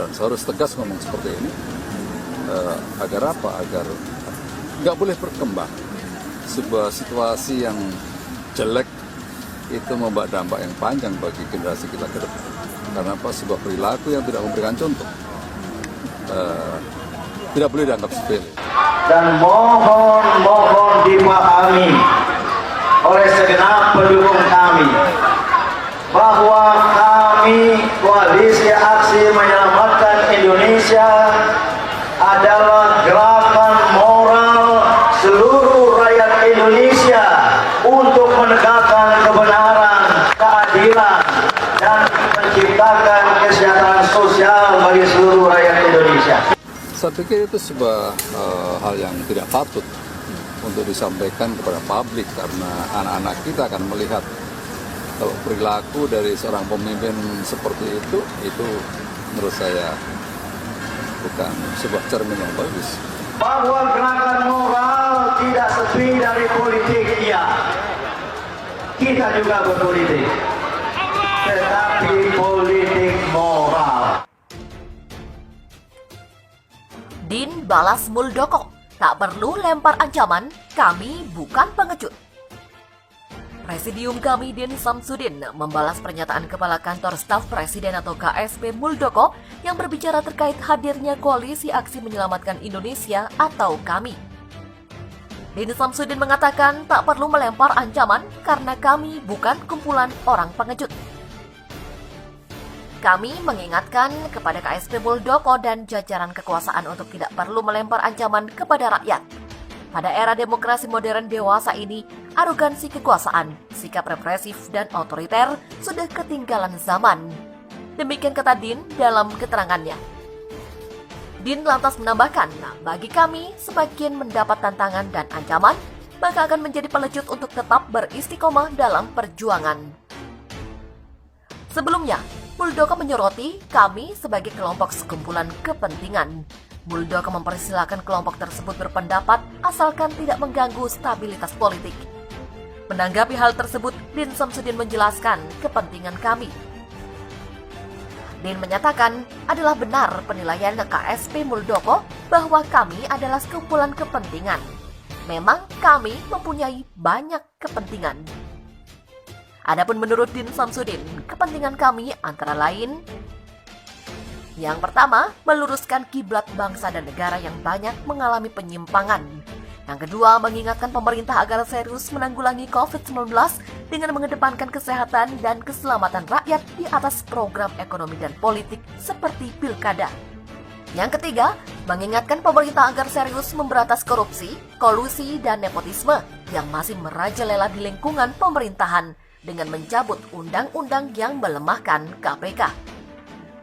Dan saya harus tegas ngomong seperti ini. Agar apa? Agar nggak boleh berkembang. Sebuah situasi yang jelek itu membawa dampak yang panjang bagi generasi kita ke depan. Karena apa? Sebuah perilaku yang tidak memberikan contoh. Tidak boleh dianggap sepele. Dan mohon dipahami oleh segenap pendukung kami bahwa kami Koalisi Aksi Menyelamatkan Indonesia adalah gerakan moral seluruh rakyat Indonesia untuk menegakkan kebenaran, keadilan, dan menciptakan kesejahteraan sosial bagi seluruh rakyat Indonesia. Saya pikir itu sebuah hal yang tidak patut untuk disampaikan kepada publik, karena anak-anak kita akan melihat kalau perilaku dari seorang pemimpin seperti itu menurut saya bukan sebuah cermin yang bagus. Bahwa gerakan moral tidak sepi dari politik, iya. Kita juga berpolitik, tetapi politik moral. Din balas Muldoko, tak perlu lempar ancaman, kami bukan pengecut. Presidium kami Din Samsudin membalas pernyataan Kepala Kantor Staf Presiden atau KSP Muldoko yang berbicara terkait hadirnya Koalisi Aksi Menyelamatkan Indonesia atau KAMI. Din Samsudin mengatakan tak perlu melempar ancaman karena kami bukan kumpulan orang pengecut. Kami mengingatkan kepada KSP Muldoko dan jajaran kekuasaan untuk tidak perlu melempar ancaman kepada rakyat. Pada era demokrasi modern dewasa ini, arogansi kekuasaan, sikap represif dan otoriter sudah ketinggalan zaman. Demikian kata Din dalam keterangannya. Din lantas menambahkan, bagi kami sebagian mendapat tantangan dan ancaman, maka akan menjadi pelecut untuk tetap beristiqomah dalam perjuangan. Sebelumnya, Muldoko menyoroti kami sebagai kelompok sekumpulan kepentingan. Muldoko mempersilahkan kelompok tersebut berpendapat asalkan tidak mengganggu stabilitas politik. Menanggapi hal tersebut, Din Samsudin menjelaskan kepentingan kami. Din menyatakan adalah benar penilaian KSP Muldoko bahwa kami adalah sekumpulan kepentingan. Memang kami mempunyai banyak kepentingan. Adapun menurut Din Samsudin, kepentingan kami antara lain: yang pertama, meluruskan kiblat bangsa dan negara yang banyak mengalami penyimpangan. Yang kedua, mengingatkan pemerintah agar serius menanggulangi COVID-19 dengan mengedepankan kesehatan dan keselamatan rakyat di atas program ekonomi dan politik seperti pilkada. Yang ketiga, mengingatkan pemerintah agar serius memberantas korupsi, kolusi, dan nepotisme yang masih merajalela di lingkungan pemerintahan dengan mencabut undang-undang yang melemahkan KPK.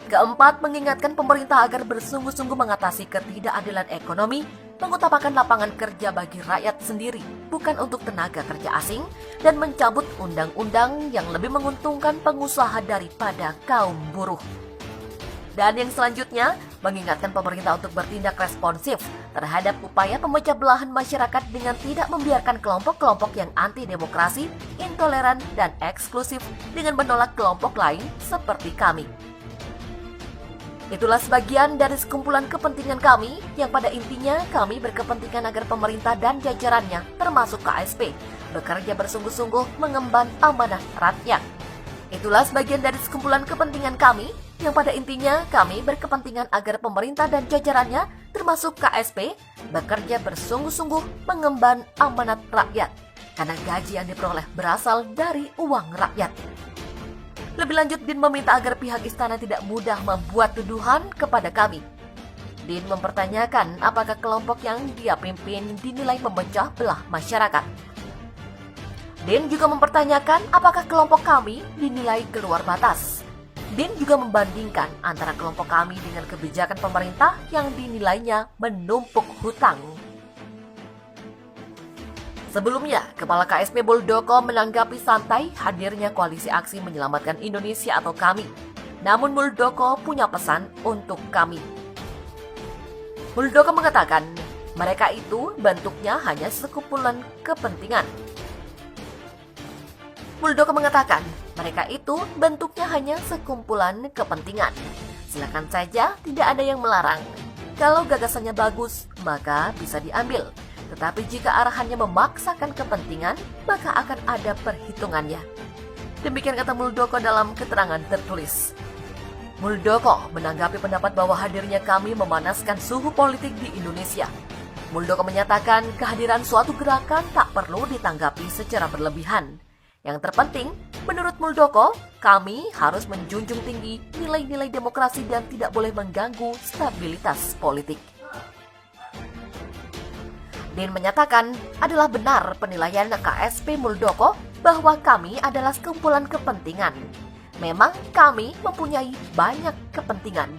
Keempat, mengingatkan pemerintah agar bersungguh-sungguh mengatasi ketidakadilan ekonomi, mengutamakan lapangan kerja bagi rakyat sendiri, bukan untuk tenaga kerja asing, dan mencabut undang-undang yang lebih menguntungkan pengusaha daripada kaum buruh. Dan yang selanjutnya, mengingatkan pemerintah untuk bertindak responsif terhadap upaya pemecah belahan masyarakat dengan tidak membiarkan kelompok-kelompok yang anti-demokrasi, intoleran, dan eksklusif dengan menolak kelompok lain seperti kami. Itulah sebagian dari sekumpulan kepentingan kami yang pada intinya kami berkepentingan agar pemerintah dan jajarannya termasuk KSP bekerja bersungguh-sungguh mengemban amanah rakyat. Itulah sebagian dari sekumpulan kepentingan kami yang pada intinya kami berkepentingan agar pemerintah dan jajarannya termasuk KSP bekerja bersungguh-sungguh mengemban amanat rakyat karena gaji yang diperoleh berasal dari uang rakyat. Lebih lanjut, Din meminta agar pihak istana tidak mudah membuat tuduhan kepada kami. Din mempertanyakan apakah kelompok yang dia pimpin dinilai memecah belah masyarakat. Din juga mempertanyakan apakah kelompok kami dinilai keluar batas. Din juga membandingkan antara kelompok kami dengan kebijakan pemerintah yang dinilainya menumpuk hutang. Sebelumnya, Kepala KSP Muldoko menanggapi santai hadirnya Koalisi Aksi Menyelamatkan Indonesia atau KAMI. Namun Muldoko punya pesan untuk kami. Muldoko mengatakan, mereka itu bentuknya hanya sekumpulan kepentingan. Muldoko mengatakan, mereka itu bentuknya hanya sekumpulan kepentingan. Silakan saja, tidak ada yang melarang. Kalau gagasannya bagus, maka bisa diambil. Tetapi jika arahannya memaksakan kepentingan, maka akan ada perhitungannya. Demikian kata Muldoko dalam keterangan tertulis. Muldoko menanggapi pendapat bahwa hadirnya kami memanaskan suhu politik di Indonesia. Muldoko menyatakan kehadiran suatu gerakan tak perlu ditanggapi secara berlebihan. Yang terpenting, menurut Muldoko, kami harus menjunjung tinggi nilai-nilai demokrasi dan tidak boleh mengganggu stabilitas politik. Din menyatakan adalah benar penilaian KSP Muldoko bahwa kami adalah sekumpulan kepentingan. Memang kami mempunyai banyak kepentingan.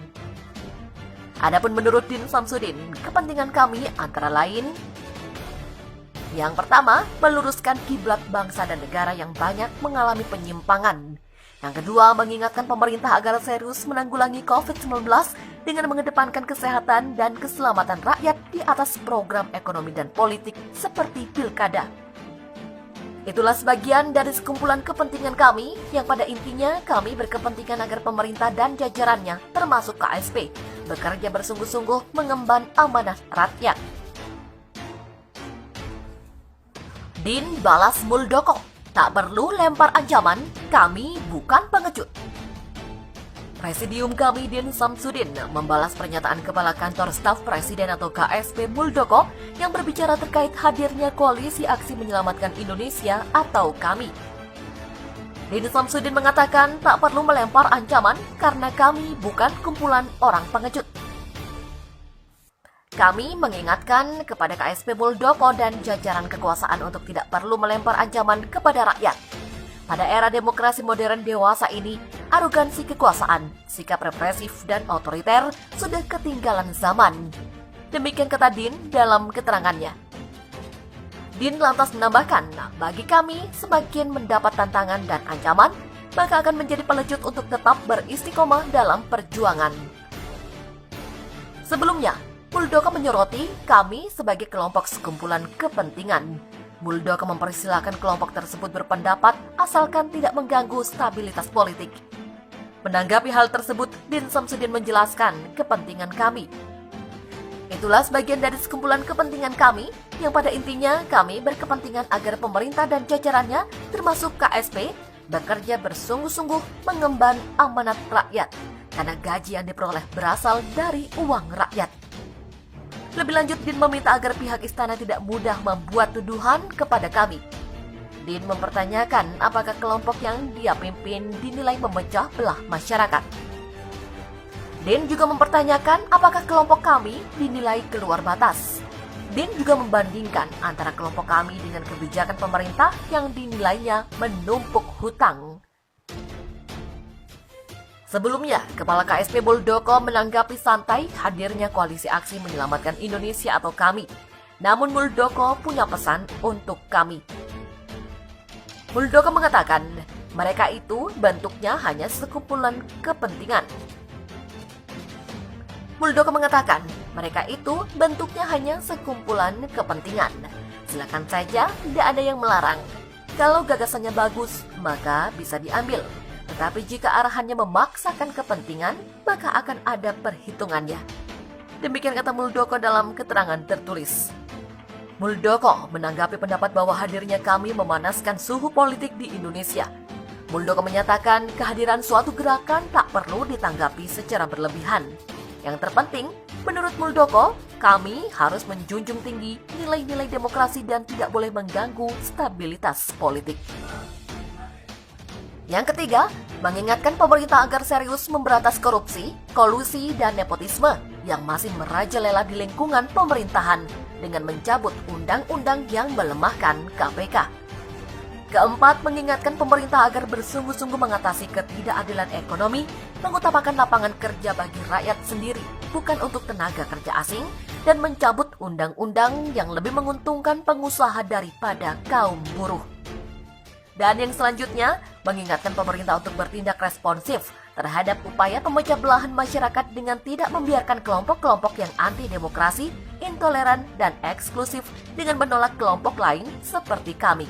Adapun menurut Din Samsudin, kepentingan kami antara lain: yang pertama, meluruskan kiblat bangsa dan negara yang banyak mengalami penyimpangan. Yang kedua, mengingatkan pemerintah agar serius menanggulangi COVID-19 dengan mengedepankan kesehatan dan keselamatan rakyat di atas program ekonomi dan politik seperti pilkada. Itulah sebagian dari sekumpulan kepentingan kami yang pada intinya kami berkepentingan agar pemerintah dan jajarannya termasuk KSP bekerja bersungguh-sungguh mengemban amanah rakyat. Din balas Muldoko, tak perlu lempar ancaman, kami bukan pengecut. Presidium kami Din Samsudin membalas pernyataan Kepala Kantor Staf Presiden atau KSP Muldoko yang berbicara terkait hadirnya Koalisi Aksi Menyelamatkan Indonesia atau KAMI. Din Samsudin mengatakan tak perlu melempar ancaman karena kami bukan kumpulan orang pengecut. Kami mengingatkan kepada KSP Muldoko dan jajaran kekuasaan untuk tidak perlu melempar ancaman kepada rakyat. Pada era demokrasi modern dewasa ini, arogansi kekuasaan, sikap represif dan otoriter sudah ketinggalan zaman. Demikian kata Din dalam keterangannya. Din lantas menambahkan, bagi kami semakin mendapat tantangan dan ancaman, maka akan menjadi pelecut untuk tetap beristiqomah dalam perjuangan. Sebelumnya, Muldoko menyoroti kami sebagai kelompok sekumpulan kepentingan. Muldoko mempersilahkan kelompok tersebut berpendapat asalkan tidak mengganggu stabilitas politik. Menanggapi hal tersebut, Din Samsudin menjelaskan kepentingan kami. Itulah sebagian dari sekumpulan kepentingan kami yang pada intinya kami berkepentingan agar pemerintah dan jajarannya termasuk KSP bekerja bersungguh-sungguh mengemban amanat rakyat karena gaji yang diperoleh berasal dari uang rakyat. Lebih lanjut, Din meminta agar pihak istana tidak mudah membuat tuduhan kepada kami. Din mempertanyakan apakah kelompok yang dia pimpin dinilai memecah belah masyarakat. Din juga mempertanyakan apakah kelompok kami dinilai keluar batas. Din juga membandingkan antara kelompok kami dengan kebijakan pemerintah yang dinilainya menumpuk hutang. Sebelumnya, Kepala KSP Muldoko menanggapi santai hadirnya Koalisi Aksi Menyelamatkan Indonesia atau KAMI. Namun Muldoko punya pesan untuk kami. Muldoko mengatakan, mereka itu bentuknya hanya sekumpulan kepentingan. Muldoko mengatakan, mereka itu bentuknya hanya sekumpulan kepentingan. Silakan saja, tidak ada yang melarang. Kalau gagasannya bagus, maka bisa diambil. Tetapi jika arahannya memaksakan kepentingan, maka akan ada perhitungannya. Demikian kata Muldoko dalam keterangan tertulis. Muldoko menanggapi pendapat bahwa hadirnya kami memanaskan suhu politik di Indonesia. Muldoko menyatakan kehadiran suatu gerakan tak perlu ditanggapi secara berlebihan. Yang terpenting, menurut Muldoko, kami harus menjunjung tinggi nilai-nilai demokrasi dan tidak boleh mengganggu stabilitas politik. Yang ketiga, mengingatkan pemerintah agar serius memberantas korupsi, kolusi, dan nepotisme yang masih merajalela di lingkungan pemerintahan dengan mencabut undang-undang yang melemahkan KPK. Keempat, mengingatkan pemerintah agar bersungguh-sungguh mengatasi ketidakadilan ekonomi, mengutamakan lapangan kerja bagi rakyat sendiri, bukan untuk tenaga kerja asing, dan mencabut undang-undang yang lebih menguntungkan pengusaha daripada kaum buruh. Dan yang selanjutnya, mengingatkan pemerintah untuk bertindak responsif terhadap upaya pemecah belahan masyarakat dengan tidak membiarkan kelompok-kelompok yang anti-demokrasi, intoleran, dan eksklusif dengan menolak kelompok lain seperti kami.